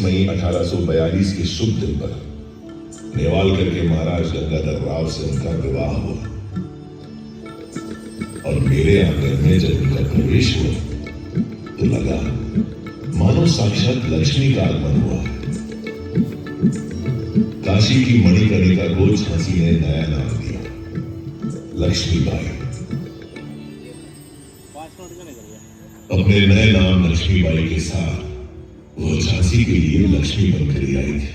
मई 1842 के शुभ दिन पर नेवालकर के महाराज गंगाधर राव से उनका विवाह हुआ और मेरे आंगन में जब उनका प्रवेश हुआ तो लगा मानो साक्षात लक्ष्मी का आगमन हुआ। काशी की मणिकर्णिका को झांसी ने नया नाम दिया, लक्ष्मीबाई। अपने नए नाम लक्ष्मीबाई के साथ वो झांसी के लिए लक्ष्मी बनकर आई थी,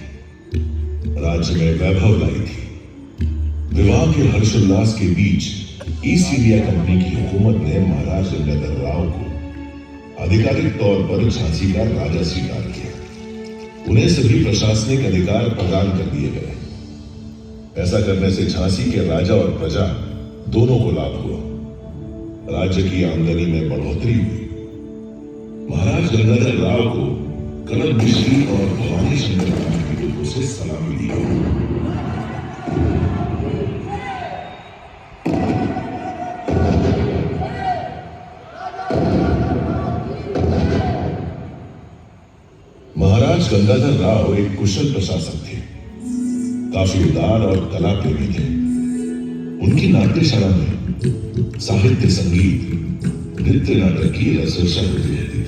राज्य में वैभव लाई थी। विवाह के हर्षोल्लास के बीच ईस्ट इंडिया कंपनी की हुकूमत ने महाराज गंगाधर राव को आधिकारिक तौर पर झांसी का राजा स्वीकार किया। उन्हें सभी प्रशासनिक अधिकार प्रदान कर दिए गए। ऐसा करने से झांसी के राजा और प्रजा दोनों को लाभ हुआ। राज्य की आमदनी में बढ़ोतरी हुई। महाराज गंगाधर राव को कनक मिश्री और भवानी शंकर की तरफ से सलामी दी गई। महाराज गंगाधर राव एक कुशल प्रशासक थे, काफी उदार और कला प्रेमी थे। उनकी नाट्यशाला में साहित्य, संगीत, नृत्य, नाटक की रसरसा होती रहती थी।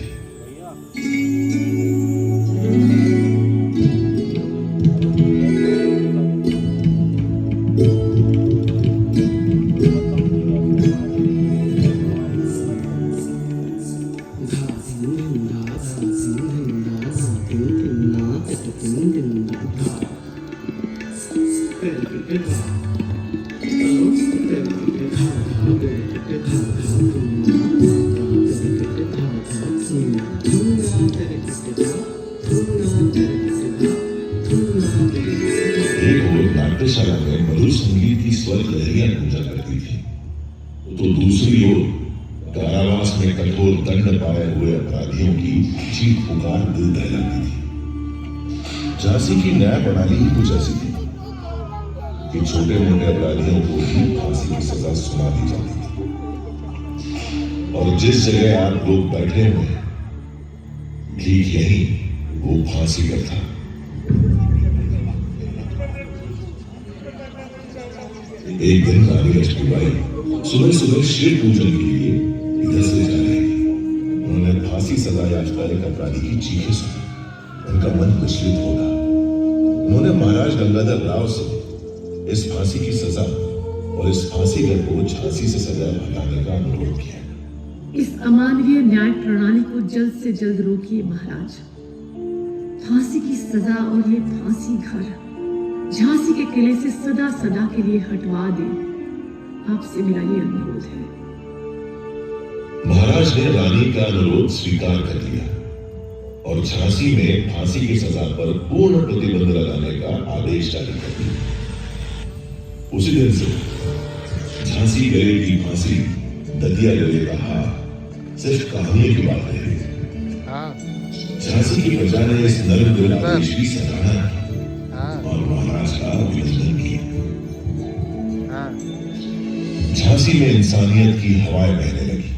नाट्यशाला में मधुर संगीत की स्वर लहरियां गूंजा करती थी, तो दूसरी ओर कारावास में कठोर दंड पाए हुए अपराधियों की चीख पुकार दिल दहलाती थी। झांसी की न्याय प्रणाली ही कुछ ऐसी थी कि छोटे मोटे अपराधियों को ही फांसी की सजा सुना दी जाती थी। और जिस जगह आप लोग बैठे हुए हैं, ठीक यही वो फांसी पर था। एक दिन रानी लक्ष्मीबाई सुबह सुबह शिव पूजन के लिए इधर से जा रही थी। उन्होंने फांसी सजा याफ्ता एक अपराधी की चीखें सुनी। उनका मन विचलित होगा। उन्होंने महाराज गंगाधर राव से इस फांसी की सजा और इस फांसीगर को झांसी से सजा हटाने का अनुरोध किया। इस अमानवीय न्याय प्रणाली को जल्द से जल्द रोकिए महाराज। फांसी की सजा और ये फांसी घर झांसी के किले से सदा सदा के लिए हटवा दे। आपसे मेरा ये अनुरोध है। महाराज ने रानी का अनुरोध स्वीकार कर लिया और झांसी में फांसी की सजा पर पूर्ण प्रतिबंध लगाने का आदेश जारी कर दिया। उसी दिन से झांसी गले की फांसी, दतिया गले का हार सिर्फ कहानी की बात है। झांसी की प्रजा ने इस नर्म दिल आदेश की सराहना की और महाराज का अभिनंदन किया। झांसी में इंसानियत की हवाएं बहने लगी।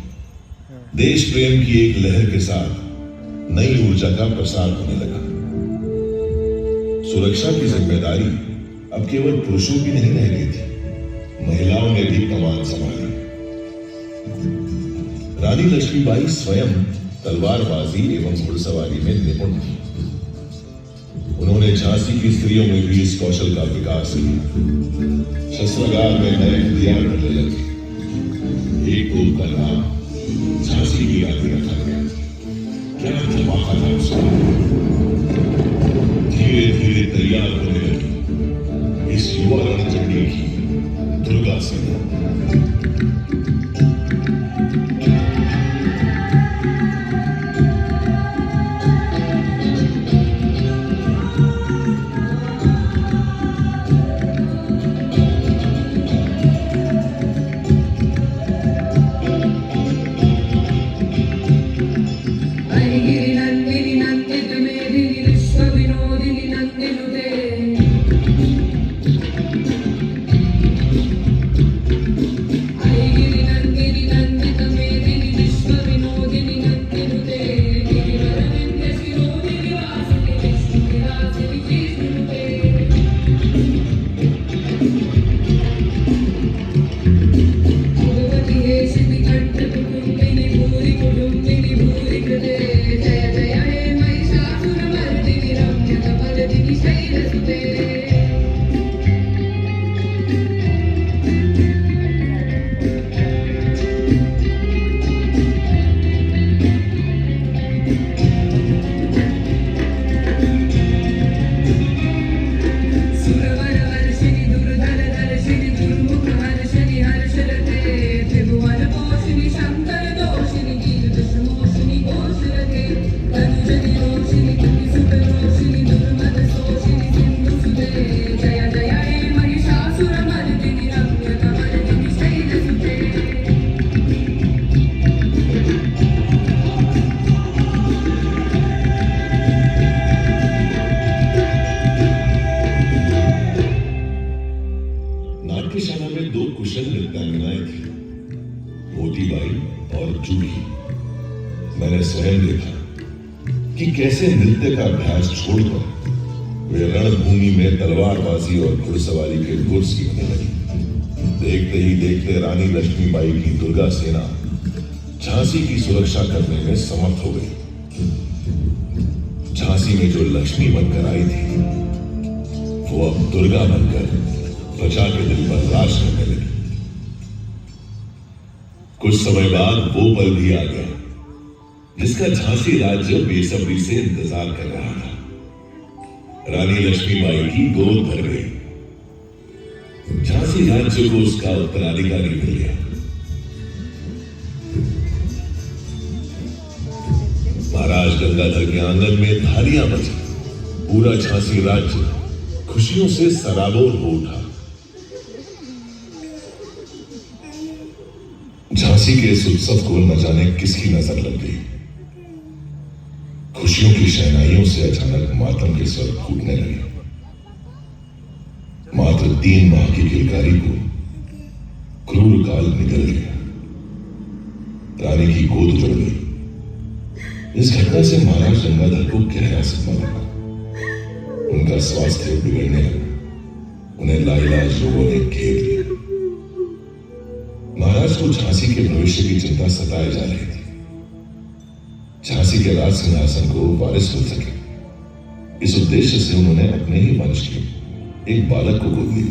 देश प्रेम की एक लहर के साथ नई ऊर्जा का प्रसार होने लगा। सुरक्षा की जिम्मेदारी अब केवल पुरुषों की नहीं रह गई थी, महिलाओं ने भी कमान संभाली। रानी लक्ष्मीबाई स्वयं तलवारबाजी एवं घुड़सवारी में निपुण थी। उन्होंने झांसी की स्त्रियों में भी इस कौशल का विकास किया। शस्त्रागार में नए हथियार ढलने लगे। एक तोप का नाम झांसी की याद में रखा गया। क्या धमाका था उसका। धीरे धीरे तैयार होने लगी इस युवा रणचंडी की दुर्गा सेना। नाट्यशाला में दो कुशल नृत्यांगनाएं थी, मोतीबाई और जूही। मैंने स्वयं देखा कि कैसे नृत्य का अभ्यास छोड़कर वे रणभूमि में तलवारबाजी और घुड़सवारी के गुर सीखने लगी। देखते ही देखते रानी लक्ष्मीबाई की दुर्गा सेना झांसी की सुरक्षा करने में समर्थ हो गई। झांसी में जो लक्ष्मी बनकर आई थी, वो अब दुर्गा बनकर प्रजा के दिल पर राज करने लगी। कुछ समय बाद वो पल भी आ गया जिसका झांसी राज्य बेसब्री से इंतजार कर रहा था। रानी लक्ष्मीबाई की गोद भर गई। झांसी राज्य को उसका उत्तराधिकारी मिल गया। महाराज गंगाधर के आंगन में थालियां बजी। पूरा झांसी राज्य खुशियों से सराबोर हो उठा। झांसी के इस उत्सव को न जाने किसकी नजर लग गई। खुशियों की शहनाइयों से अचानक मातम के स्वर फूटने लगे। मात्र 3 माह की किलकारी को क्रूर काल निकल गया। रानी की गोद उजड़ गई। इस घटना से महाराज गंगाधर को गहरा सदमा लगा। उनका स्वास्थ्य बिगड़ने लगा। उन्हें लाइलाज लोगों ने घेर लिया। महाराज को झांसी के भविष्य की चिंता सताए जा रही थी। झांसी के राज सिंहासन को वारिस मिल सके, इस उद्देश्य से उन्होंने अपने ही वंश के एक बालक को गोद लिया।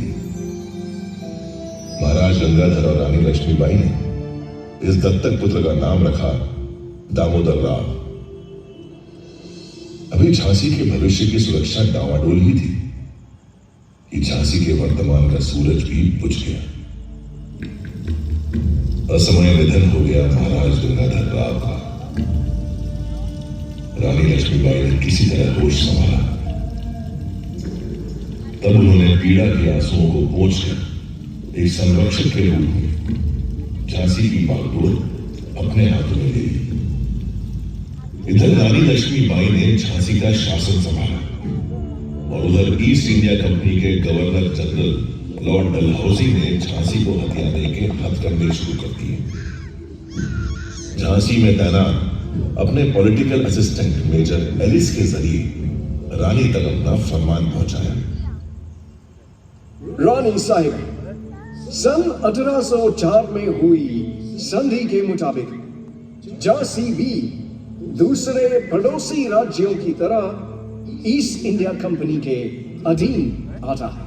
महाराज गंगाधर और रानी लक्ष्मीबाई ने इस दत्तक पुत्र का नाम रखा दामोदर राव। अभी झांसी के भविष्य की सुरक्षा डावाडोल ही थी कि झांसी के वर्तमान का सूरज भी बुझ गया। असमय निधन हो गया महाराज गंगाधर राव का। रानी लक्ष्मीबाई ने किसी तरह होश संभाला। तब उन्होंने पीड़ा के आंसुओं को पोंछकर एक संरक्षक के रूप में झांसी की बागडोर अपने हाथों में ले ली। इधर रानी लक्ष्मीबाई ने झांसी का शासन संभाला और उधर ईस्ट इंडिया कंपनी के गवर्नर जनरल लॉर्ड डलहौजी ने झांसी को हथियाने के हथकंडे शुरू कर दिए। झांसी में तैनात अपने पॉलिटिकल असिस्टेंट मेजर एलिस के जरिए रानी तक अपना फरमान पहुंचाया। रानी साहिब, सन 1804 में हुई संधि के मुताबिक झांसी भी दूसरे पड़ोसी राज्यों की तरह ईस्ट इंडिया कंपनी के अधीन आता है।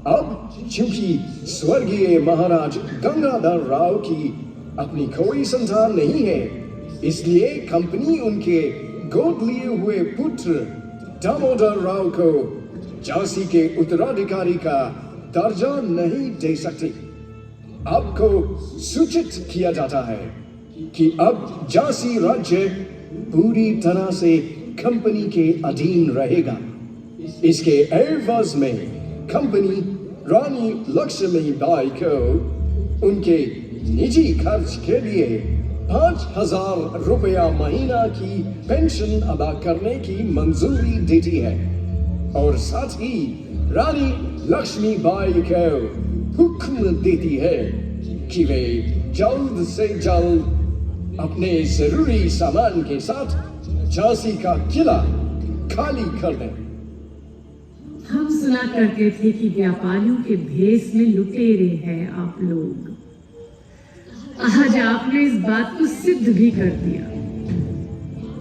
अब चूंकि स्वर्गीय महाराज गंगाधर राव की अपनी कोई संतान नहीं है, इसलिए कंपनी उनके गोद लिए हुए पुत्र दामोदर राव को झांसी के उत्तराधिकारी का दर्जा नहीं दे सकती। आपको सूचित किया जाता है कि अब झांसी राज्य पूरी तरह से कंपनी के अधीन रहेगा। इसके एवज में कंपनी रानी लक्ष्मीबाई को उनके निजी खर्च के लिए 5,000 रुपया महीना की पेंशन अदा करने की मंजूरी देती है और साथ ही रानी लक्ष्मीबाई को हुक्म देती है कि वे जल्द से जल्द अपने जरूरी सामान के साथ झांसी का किला खाली कर दें। सुना करते थे कि व्यापारियों के भेष में लुटेरे हैं आप लोग। आज आपने इस बात को सिद्ध भी कर दिया।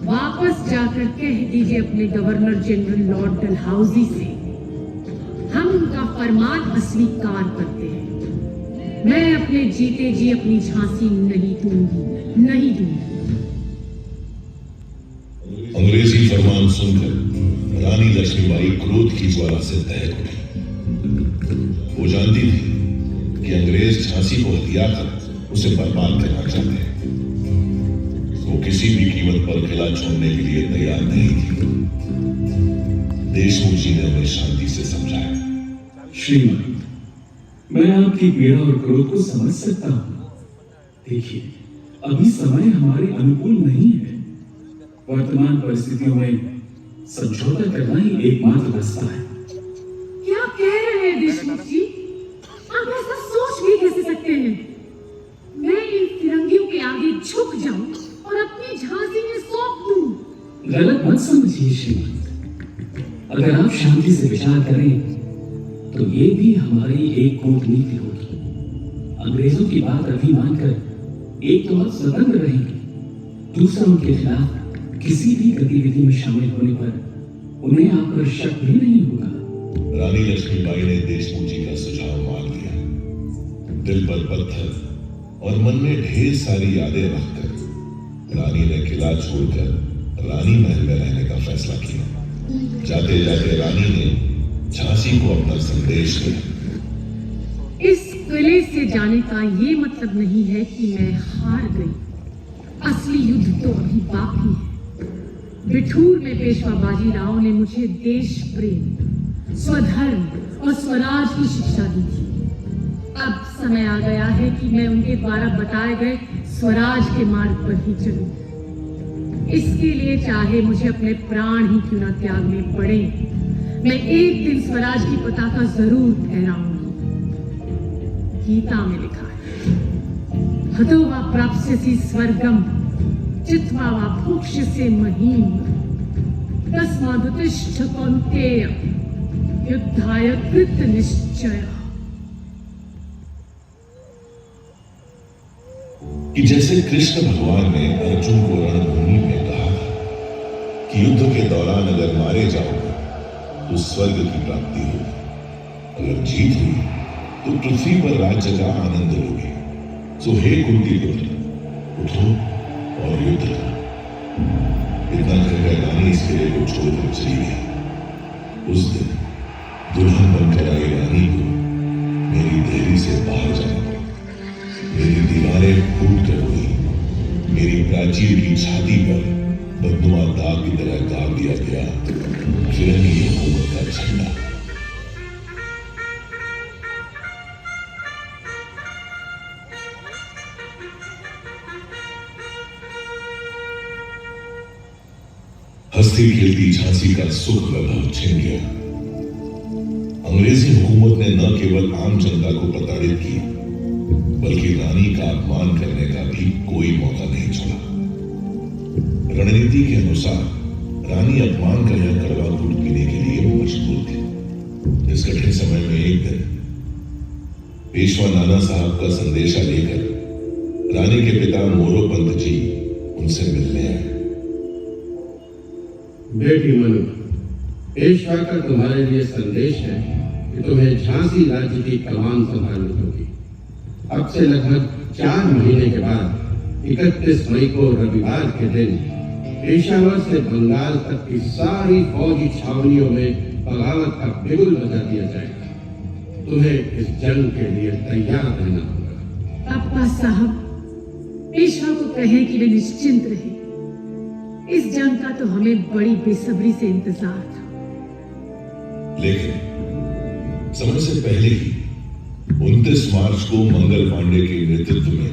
वापस जाकर कह दीजिए अपने गवर्नर जनरल लॉर्ड डलहौजी से, हम उनका फरमान अस्वीकार करते हैं। मैं अपने जीते जी अपनी झांसी नहीं दूंगी, नहीं दूंगी। अंग्रेजी फरमान सुनकर रानी लक्ष्मीबाई क्रोध की ज्वाला से दहक उठी। वो जानती थी कि अंग्रेज झांसी को हथिया कर उसे बर्बाद करना चाहते हैं। वो किसी भी कीमत पर किला छोड़ने के लिए तैयार नहीं थी। देशमुख जी ने उन्हें शांति से समझाया। श्रीमान, मैं आपकी पीड़ा और क्रोध को समझ सकता हूं। देखिए, अभी समय हमारे अनुकूल नहीं है। वर्तमान परिस्थितियों में समझौता करना ही एकमात्र रास्ता है। क्या कह रहे हैं देशमुख जी? आप ऐसा सोच भी कैसे सकते हैं? मैं इन फिरंगियों के आगे झुक जाऊं और अपनी झांसी में सौंप दूं? गलत मत समझिए श्रीमान। अगर आप शांति से विचार करें तो ये भी हमारी एक कूटनीति होगी। अंग्रेजों की बात अभी मानकर एक तो आप स्वतंत्र रहेंगे, दूसरा उनके खिलाफ किसी भी गतिविधि में शामिल होने पर उन्हें आप पर शक भी नहीं होगा। रानी लक्ष्मीबाई ने देशमुख जी का सुझाव मान लिया। दिल पर पत्थर और मन में ढेर सारी यादें रखकर रानी ने किला छोड़कर रानी महल में रहने का फैसला किया। जाते जाते रानी ने झांसी को अपना संदेश दिया। इस किले से जाने का ये मतलब नहीं है कि मैं हार गई। असली युद्ध तो अभी बाकी है। बिठूर में पेशवा बाजीराव ने मुझे देश प्रेम, स्वधर्म और स्वराज की शिक्षा दी थी। अब समय आ गया है कि मैं उनके द्वारा बताए गए स्वराज के मार्ग पर ही चलूं। इसके लिए चाहे मुझे अपने प्राण ही क्यों न त्यागने पड़े, मैं एक दिन स्वराज की पताका जरूर फहराऊंगी। गीता में लिखा है, हतो वा प्राप्स्यसि स्वर्गम चित्वा वा भोक्ष्यसे महीम तस्मादुत्तिष्ठ कौन्तेय युद्धाय कृत निश्चय। कि जैसे कृष्ण भगवान ने अर्जुन को रणभूमि में कहा था कि युद्ध के दौरान अगर मारे जाओगे तो स्वर्ग की प्राप्ति होगी, अगर जीत हुई तो पृथ्वी पर राज्य का आनंद लोगे। सो हे कुंती पुत्र, उठो और युद्ध करो। इतना कहकर रानी इस किले को छोड़कर चली गई। उस दिन दुल्हन बनकर आई रानी को मेरी देहरी से बाहर जाना पड़ा। मेरी दीवारें फूट कर हुई। मेरी प्राचीर की छाती पर बदनुमा दाग की तरह दाग दिया गया फिरंगी हुकूमत का झंडा। हंसती खेलती झांसी का सुख वैभव छिन गया। अंग्रेजी हुकूमत ने न केवल आम जनता को प्रताड़ित किया, बल्कि रानी का अपमान करने का भी कोई मौका नहीं छोड़ा। रणनीति के अनुसार रानी अपमान का यह कड़वा घूंट पीने के लिए मजबूर थी। इस कठिन समय में एक दिन पेशवा नाना साहब का संदेशा लेकर रानी के पिता मोरोपंत जी उनसे मिलने आए। बेटी मनु, पेशवा का तुम्हारे लिए संदेश है कि तुम्हें झांसी राज्य की कमान संभालनी होगी। अब से लगभग 4 महीने के बाद 31 मई को रविवार के दिन पेशावर से बंगाल तक की सारी फौजी छावनियों में बगावत का बिगुल बजा दिया जाएगा। तुम्हें इस जंग के लिए तैयार रहना होगा। अब्बा साहब, पेशवा को कहें कि वे निश्चिंत रहे। इस जंग का तो हमें बड़ी बेसब्री से इंतजार था। लेकिन समय से पहले ही 29 मार्च को मंगल पांडे के नेतृत्व में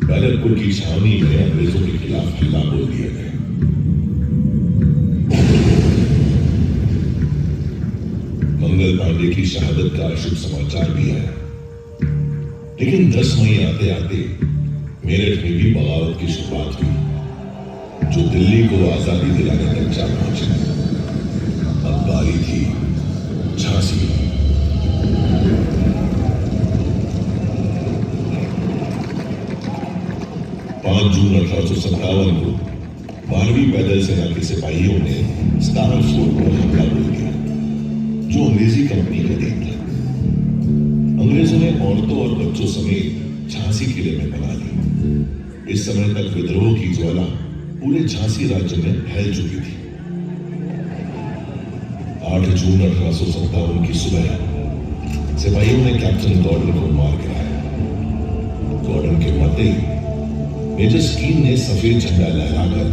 बैरकपुर की छावनी में अंग्रेजों के खिलाफ हमला बोल दिया गया। मंगल पांडे की शहादत का शुभ समाचार भी आया। लेकिन 10 मई आते आते मेरठ में भी बगावत की शुरुआत हुई, जो दिल्ली को आजादी दिलाने तक जा पहुंची। अब बारी थी झांसी। 5 जून 1857 को 12वीं पैदल सेना के सिपाहियों ने स्टार फोर्ट पर हमला बोल दिया, जो अंग्रेजी कंपनी का देन था। अंग्रेजों ने औरतों और बच्चों समेत झांसी किले में बना ली। इस समय तक विद्रोह की ज्वाला पूरे झांसी राज्य में फैल चुकी थी। 8 जून 1857 की सुबह सिपाहियों ने कैप्टन गॉर्डन को मार गिराया। गॉर्डन के मरते ही मेजर स्कीन ने सफेद झंडा लहराकर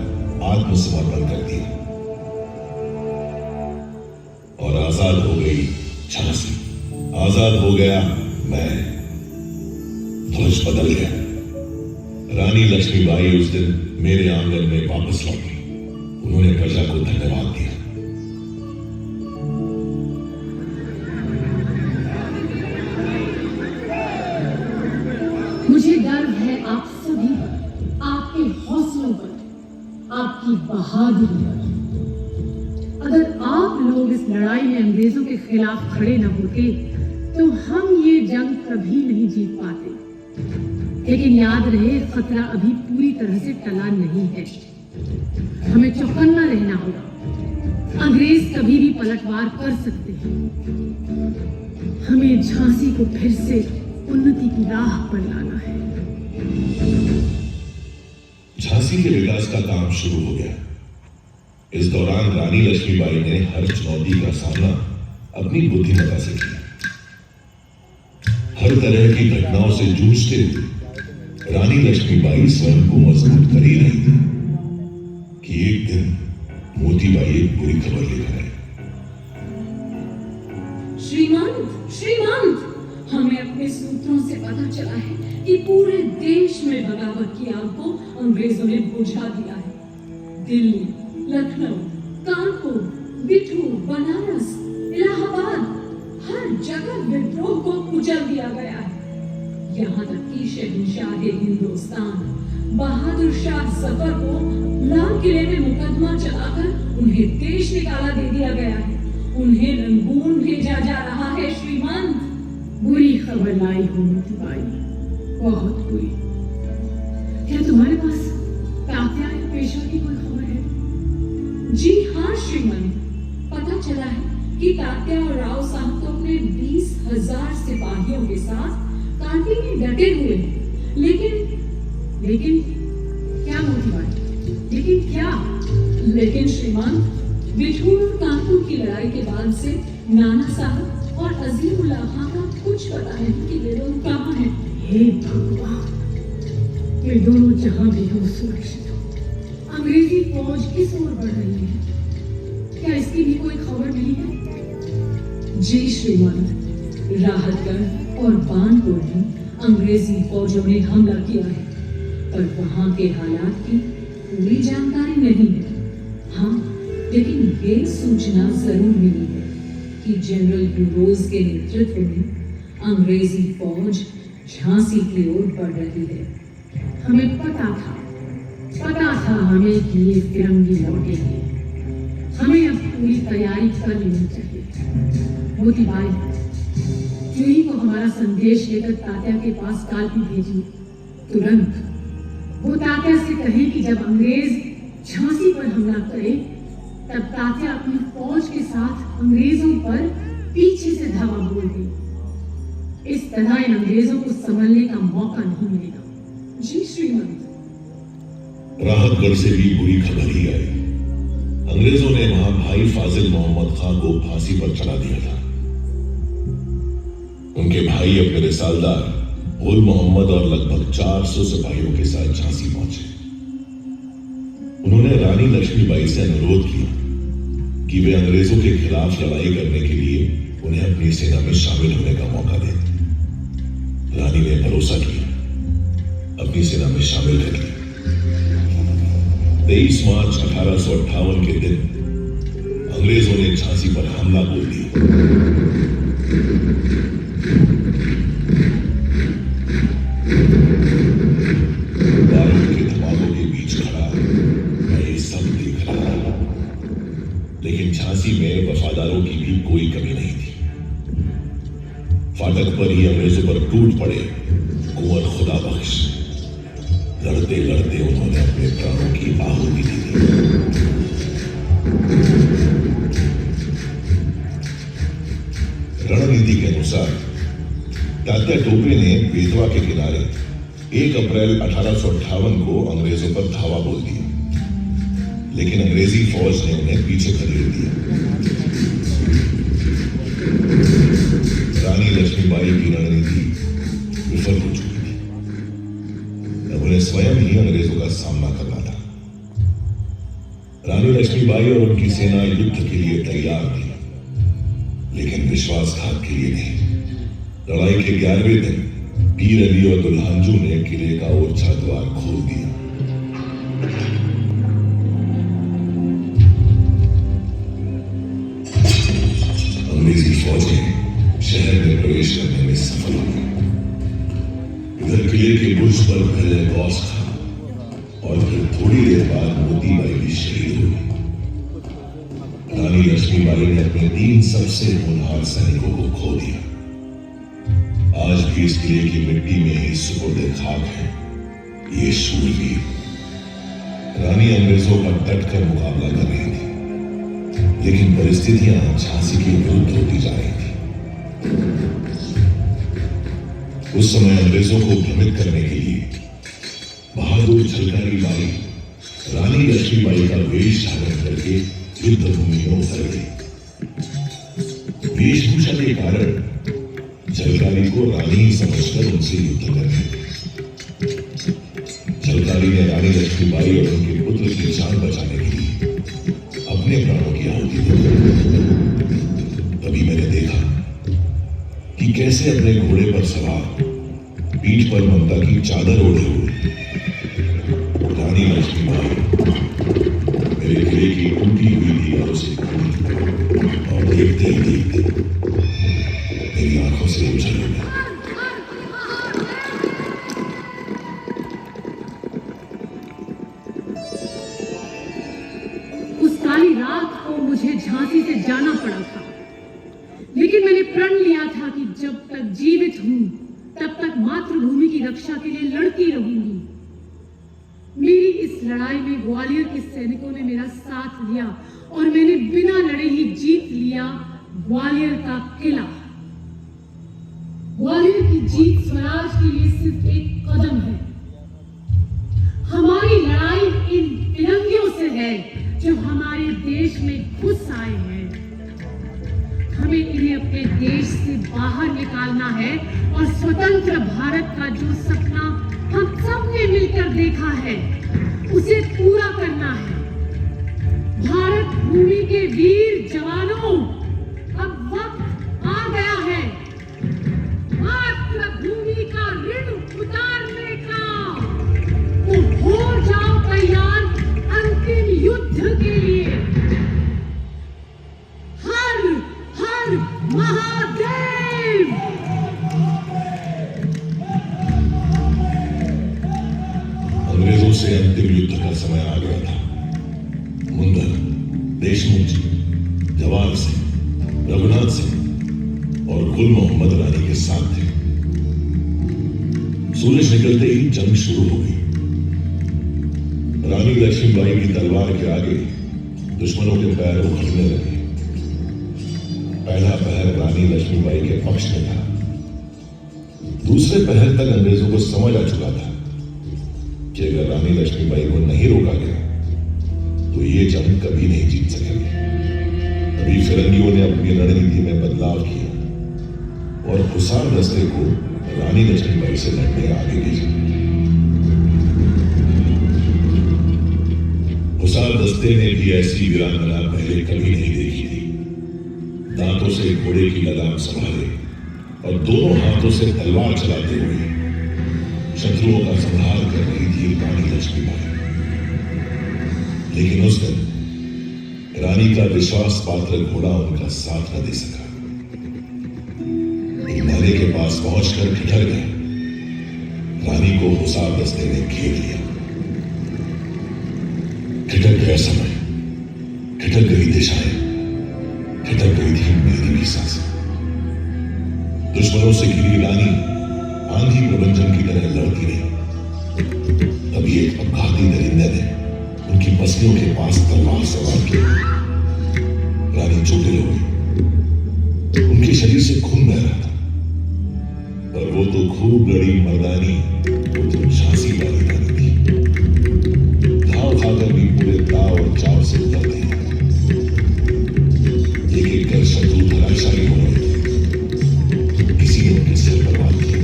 आत्मसमर्पण कर दिया और आजाद हो गई झांसी। आजाद हो गया मैं। ध्वज बदल गया। रानी लक्ष्मीबाई उस दिन मेरे आंगन में वापस लौटी। उन्होंने प्रजा को धन्यवाद दिया। मुझे गर्व है आप सभी पर, आपके हौसलों पर, आपकी बहादुरी पर। अगर आप लोग इस लड़ाई में अंग्रेजों के खिलाफ खड़े न होते तो हम ये जंग कभी नहीं जीत पाते। लेकिन याद रहे, खतरा अभी पूरी तरह से टला नहीं है। हमें चौकन्ना रहना होगा। अंग्रेज कभी भी पलटवार कर सकते हैं। हमें झांसी को फिर से उन्नति की राह पर लाना है। झांसी के विकास का काम शुरू हो गया। इस दौरान रानी लक्ष्मीबाई ने हर चुनौती का सामना अपनी बुद्धिमत्ता से किया। हर तरह की घटनाओं से जूझते हुए रानी लक्ष्मीबाई स्वयं को मजबूत कर ही रही थी कि एक दिन मोतीबाई एक बुरी खबर लेकर आए। श्रीमंत, हमें अपने सूत्रों से पता चला है कि पूरे देश में बगावत की आग को अंग्रेजों ने बुझा दिया है। दिल्ली, लखनऊ, कानपुर, बिठूर, बनारस, इलाहाबाद, हर जगह विद्रोह को कुचल दिया गया है। यहाँ तक कि शहंशाह हिंदुस्तान बहादुर शाह जफर को लाल किले में मुकदमा चलाकर उन्हें देश निकाला दे दिया गया है। उन्हें रंगून भेजा जा रहा है। श्रीमंत, बुरी खबर लाई हो मोतीबाई, बहुत बुरी। क्या तुम्हारे पास तात्या या पेशवा की कोई खबर है? जी हाँ श्रीमंत, पता चला है कि तात्या और राव साहब तो अपने 20,000 सिपाहियों के साथ कांटी में डटे हुए हैं। लेकिन क्या मोतीबाई? लेकिन क्या? लेकिन श्रीमंत, बिठूर और कानपुर की लड़ाई के बाद से नाना साहब और अजीमुल्लाह खां का कुछ पता नहीं कि वे दोनों कहाँ हैं। हे भगवान, वे दोनों जहां भी हो सुरक्षित हो। अंग्रेजी फौज किस ओर बढ़ रही है? क्या इसकी भी कोई खबर मिली है? जी श्रीमंत, राहतगढ़ और बानपुर में अंग्रेजी फौजों ने हमला किया है, पर वहां के हालात की पूरी जानकारी नहीं है। हाँ, लेकिन ये सूचना जरूर मिली है कि जनरल यूरोज के नेतृत्व में अंग्रेजी फौज झांसी की ओर बढ़ रही है। हमें पता था हमें कि ये फिरंगी लौटेंगे। हमें अब पूरी तैयारी कर लेनी चाहिए। मोतीबाई, जूही को हमारा संदेश लेकर तात्या के पास कालपी भेजिए। तुरंत वो तात्या से कहें कि जब अंग्रेज झांसी पर हमला करे तब तात्या अपनी फौज के साथ अंग्रेजों पर पीछे से धावा बोल दे। इस तरह इन अंग्रेजों को संभलने का मौका नहीं मिलेगा। जी श्रीमंत। राहतगढ़ से भी बुरी खबर ही आई। अंग्रेजों ने वहां भाई फाजिल मोहम्मद खां को फांसी पर चढ़ा दिया था। उनके भाई अपने रिसालदार गुल मोहम्मद और लगभग 400 सिपाहियों के साथ झांसी पहुंचे। उन्होंने रानी लक्ष्मीबाई से अनुरोध किया कि वे अंग्रेजों के खिलाफ लड़ाई करने के लिए उन्हें अपनी सेना में शामिल होने का मौका दें। रानी ने भरोसा किया, अपनी सेना में शामिल कर लिया। 23 मार्च 1858 के दिन अंग्रेजों ने झांसी पर हमला बोल दिया। बारूद के धमाकों के बीच खड़ा मैं ये सब देख रहा था, लेकिन झांसी में वफादारों की भी कोई कमी नहीं थी। फाटक पर ही अंग्रेजों पर टूट पड़े कुंवर खुदा बख्श। लड़ते लड़ते उन्होंने अपने प्राणों की आहुति दी। रणनीति के अनुसार तात्या टोपे ने बेतवा के किनारे 1 अप्रैल 1858 को अंग्रेजों पर धावा बोल दिया, लेकिन अंग्रेजी फौज ने उन्हें पीछे खदेड़ दिया। रानी लक्ष्मीबाई की रणनीति विफल हो चुकी थी। अब उन्हें स्वयं ही अंग्रेजों का सामना करना था। रानी लक्ष्मीबाई और उनकी सेना युद्ध के लिए तैयार थी, लेकिन विश्वासघात के लिए नहीं। लड़ाई के 11वें दिन पीर अली और दुल्हांजू ने किले का ओरछा द्वार खोल दिया। अंग्रेजी फौजें शहर में प्रवेश करने में सफल हुई। इधर किले के बुर्ज पर पहले गौस खां और फिर थोड़ी देर बाद मोतीबाई भी शहीद हुई। रानी लक्ष्मीबाई ने अपने 3 सबसे होनहार सैनिकों को खो दिया। आज भी इस किले की मिट्टी में ही सुपुर्दे खाक है ये शूरवीर। रानी अंग्रेजों का डटकर मुकाबला कर रही थी, लेकिन परिस्थितियां झांसी के विरुद्ध होती जा रही थी। उस समय अंग्रेजों को भ्रमित करने के लिए बहादुर झलकारी बाई रानी लक्ष्मीबाई का वेश धारण करके युद्ध भूमि में उतर गई। वेशभूषा के कारण झलकारी को रानी ही समझकर उनसे युद्ध करने लगी। झलकारी ने रानी लक्ष्मीबाई और उनके पुत्र की जान बचाने के लिए अपने प्राणों की आहुति दी। तभी मैंने देखा कि कैसे अपने घोड़े पर सवार पीठ पर ममता की चादर ओढ़े हुए रानी लक्ष्मीबाई मेरे किले की टूटी हुई दीवारों से खुली और देखते ही देखते मेरी आंखों से ओझल हो गया। उस काली रात को मुझे झांसी से जाना पड़ा था, लेकिन मैंने प्रण लिया था कि जब तक जीवित हूं तब तक मातृभूमि की रक्षा के लिए लड़ती रहूंगी। मेरी इस लड़ाई में ग्वालियर के सैनिकों ने मेरा साथ दिया और मैंने बिना लड़े ही जीत लिया ग्वालियर का किला। ग्वालियर की जीत स्वराज के लिए सिर्फ एक कदम है। हमारी लड़ाई इन फिरंगियों से है जो हमारे देश में घुस आए हैं। हमें इन्हें अपने देश से बाहर निकालना है और स्वतंत्र भारत का जो सपना हम सब ने मिलकर देखा है उसे पूरा करना है। भारत भूमि के वीर जवानों, अब वक्त आ गया है मातृभूमि का ऋण उतारने का। तो हो जाओ तैयार अंतिम युद्ध के लिए। हर हर महादेव। अंग्रेजों से अंतिम युद्ध का समय आ गया था। मुंदर, देशमुख जी, जवाहर सिंह, रघुनाथ सिंह और गुल मोहम्मद रानी के साथ थे। सूरज निकलते ही जंग शुरू हो गई। रानी लक्ष्मीबाई की तलवार के आगे दुश्मनों के पैर उखड़ने लगे। पहला पहर रानी लक्ष्मीबाई के पक्ष में था। दूसरे पहर तक अंग्रेजों को समझ आ चुका था कि अगर रानी लक्ष्मीबाई को नहीं रोका गया तो ये जंग कभी नहीं जीत सकेंगे। तभी फिरंगियों ने अपनी रणनीति में बदलाव किया और हुसार दस्ते को रानी लक्ष्मीबाई से लड़ने आगे भेजा। हुसार दस्ते ने भी ऐसी वीरांगना पहले कभी नहीं देखी थी। दांतों से घोड़े की लगाम संभाले और दोनों हाथों से तलवार चलाते हुए शत्रुओं का संहार कर रही थी रानी लक्ष्मीबाई। लेकिन उस दिन रानी का विश्वास पात्र घोड़ा उनका साथ न दे सका। एक नाले के पास पहुंचकर ठिठर गए। रानी को हुसार दस्ते ने घेर लिया। ठिठक गया समय, ठिठक गई दिशाएं, ठिठक गई थी मेरी भी सांसें। दुश्मनों से घिरी रानी आंधी प्रबंधन की तरह लड़ती रही। तभी एक अपघाती दरिंदे ने उनकी पसलियों के पास तलवार सवार की। रानी चोटिल हो गई, उनके शरीर से खून बह रहा था, पर वो तो खूब लड़ी मर्दानी, वो तो झांसी वाली रानी थी। घाव खाकर भी पूरे दाव और चाव से उतरते हैं। एक एक कर शत्रु धराशायी हो गए। किसी ने उनके सिर पर वार किया।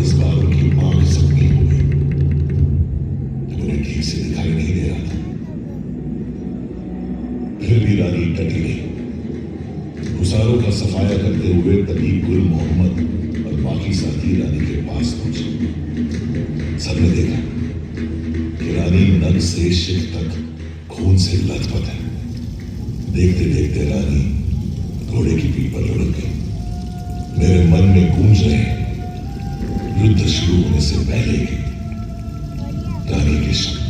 इस बार उनकी आंख जख्मी हो गई, उन्हें ठीक से दिखाई नहीं दे रहा था। फिर भी रानी डटी रही। हुसारों का सफाया करते हुए तभी गुल मोहम्मद और बाकी साथी रानी के पास पहुंचे। सबने देखा कि रानी नग से शिर तक खून से लथपथ है। देखते देखते रानी घोड़े की पीठ पर लुढ़क गई। मेरे मन में गूंज रहे युद्ध शुरू होने से पहले के रानी के शब्द।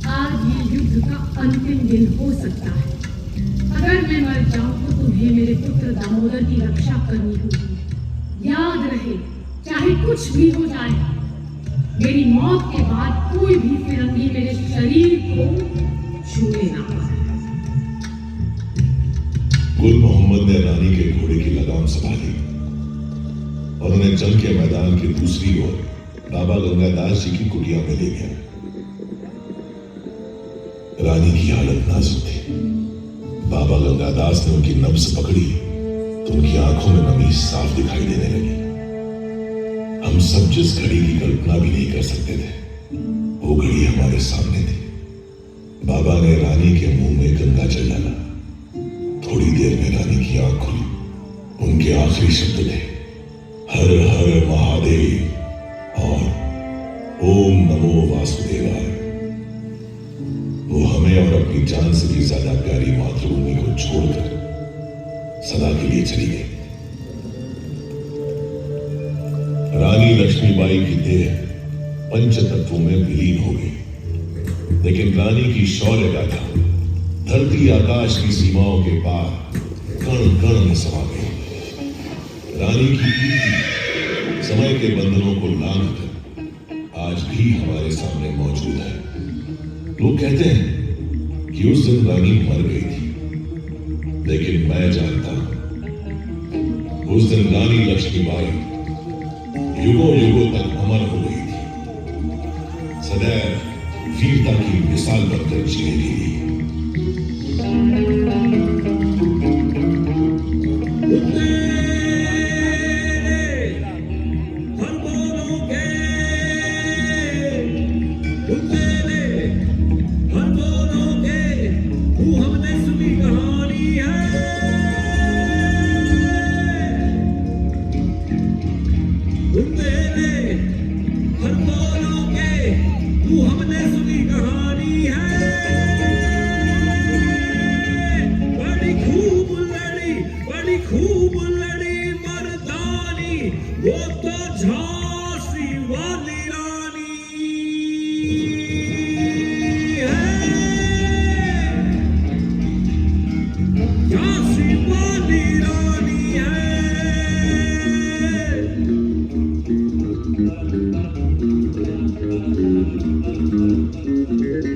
आज ये युद्ध का अंतिम दिन हो सकता है। अगर मैं मर जाऊं तो तुम्हें मेरे पुत्र दामोदर की रक्षा करनी होगी। याद रहे, चाहे कुछ भी हो जाए, मेरी मौत के बाद कोई भी फिरंगी मेरे शरीर को छूने ना पाए। गुल मोहम्मद ने रानी के घोड़े की लगाम संभाली और उन्हें जंग के मैदान के दूसरी ओर बाबा गंगादास जी की कुटिया में ले गया। रानी की हालत नाजुक थी। बाबा गंगादास ने उनकी नब्ज पकड़ी तो उनकी आंखों में नमी साफ दिखाई देने लगी। हम सब जिस घड़ी की कल्पना भी नहीं कर सकते थे, वो घड़ी हमारे सामने थी। बाबा ने रानी के मुंह में गंगा जल डाला। थोड़ी देर में रानी की आंख खुली। उनके आखिरी शब्द थे हर हर महादेव और ओम नमो वासुदेवाय। वो हमें और अपनी जान से भी ज्यादा प्यारी मातृभूमि को छोड़कर सदा के लिए चली गई। रानी लक्ष्मीबाई की देह पंच तत्वों में विलीन हो गई, लेकिन रानी की शौर्य गाथा धरती आकाश की सीमाओं के पार कण कण में समा गई। रानी की कीर्ति समय के बंधनों को लांघकर आज भी हमारे सामने मौजूद है। लोग कहते हैं कि उस दिन रानी मर गई थी, लेकिन मैं जानता हूं उस दिन रानी लक्ष्मीबाई युगों युगों तक अमर हो गई थी, सदैव वीरता की मिसाल बनकर जीने के लिए।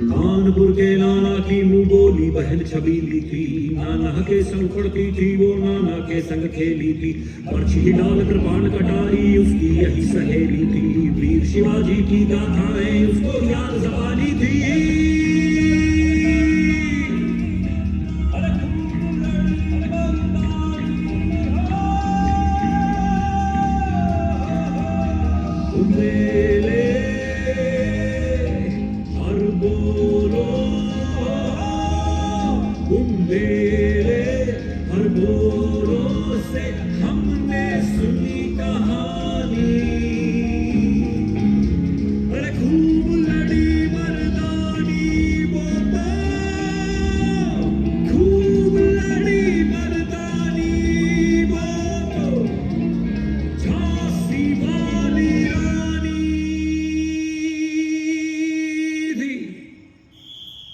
कानपुर के नाना की मुंह बोली बहन छबीली थी। नाना के संग पढ़ती थी वो, नाना के संग खेली थी। पर्ची डाल कृपाण कटारी उसकी यही सहेली थी। वीर शिवाजी की गाथाएं उसको याद जबानी थी। हर बोलो से